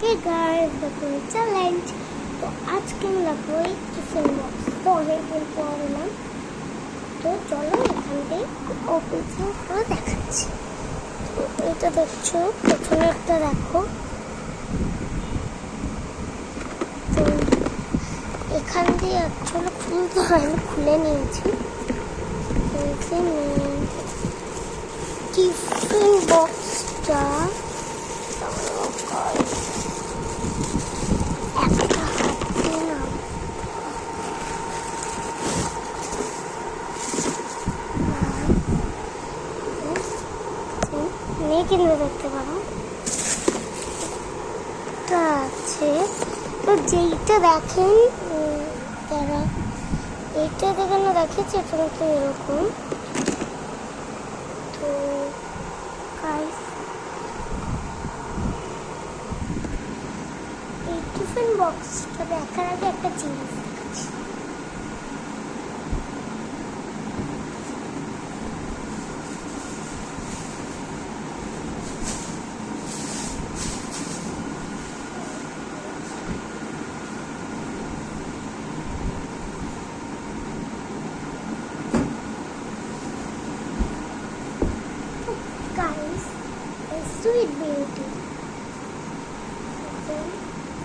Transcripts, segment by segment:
Hey guys, welcome to challenge. तो आज के हम लगो एक टिफिन बॉक्स तो অনেকদিন পর এলাম তো চলো এখান থেকে ওপেন করে দেখাচ্ছি। তো এটা দেখছো প্রথমে একটা দেখো, তো এখান দিয়ে অ্যাকচুয়ালি খুলতে হয় না, খুলে নিয়েছি। টিফিন বক্সটা কিনে দেখতে পারো আছে। তো যেইটা দেখেন তারা এইটা দেখে না দেখেছি, এটা তো এরকম। তো এই টিফিন বক্সটা দেখার আগে একটা জিনিস দেখাচ্ছি। Guys, a sweet beauty.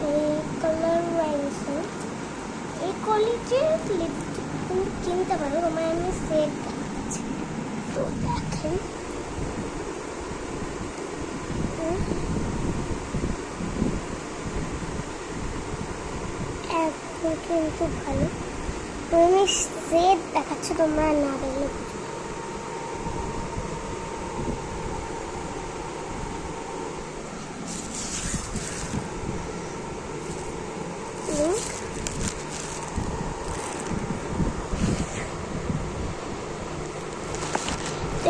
এই কালার রয়েছে, এই কোয়ালিটির লিপস্টিক তুমি কিনতে পারো। তোমার আমি সেট দেখাচ্ছি। তো দেখেন এখন কিন্তু ভালো। আমি সেট দেখাচ্ছি, তোমরা না দেখলে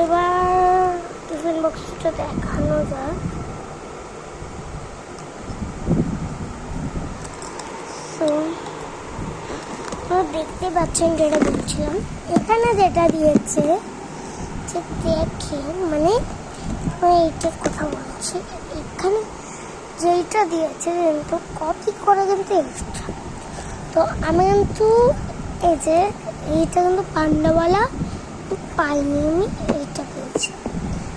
এবার টিফিন বক্সটা দেখানো যায়। তো দেখতে পাচ্ছেন যেটা বলছিলাম, এখানে যেটা দিয়েছে যে দেখেন, মানে এইটার কথা বলছি, এখানে যেইটা দিয়েছে কিন্তু কপি করে কিন্তু এক্সট্রা। তো আমি কিন্তু এই যে এইটা কিন্তু পান্ডাওয়ালা পাইনি, আমি এইটা পেয়েছি।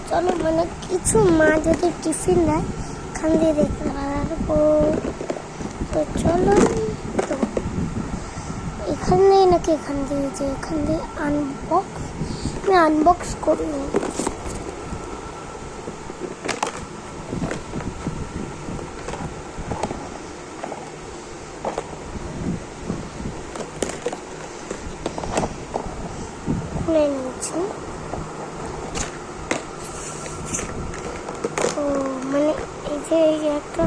চলো মানে কিছু মা যদি টিফিন দেয় এখান দিয়ে দেখতে পারবো। তো চলো, তো এখান দিয়ে নাকি এখান দিয়ে, যে এখান দিয়ে আনবক্স, আমি আনবক্স করিনি। খুলে নিয়েছি। তো মানে এই যে এই একটা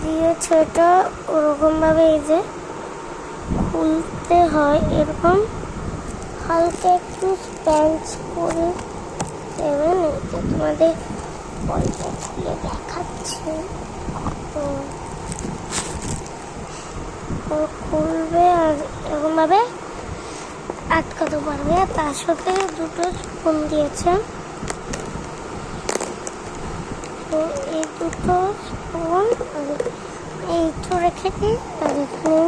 দিয়েছে, এটা ওরকমভাবে এই যে খুলতে হয়, এরকম হালকা একটু স্প্যাঞ্চ করে দেবেন। এই যে তোমাদের বলটা খুলে দেখাচ্ছি। তো খুলবে আর এরকমভাবে আটকাতে পারবে। আর তার সাথে দুটো স্পুন দিয়েছে। তো এই দুটো স্পুন এইটা রেখে দিই, আর এখানে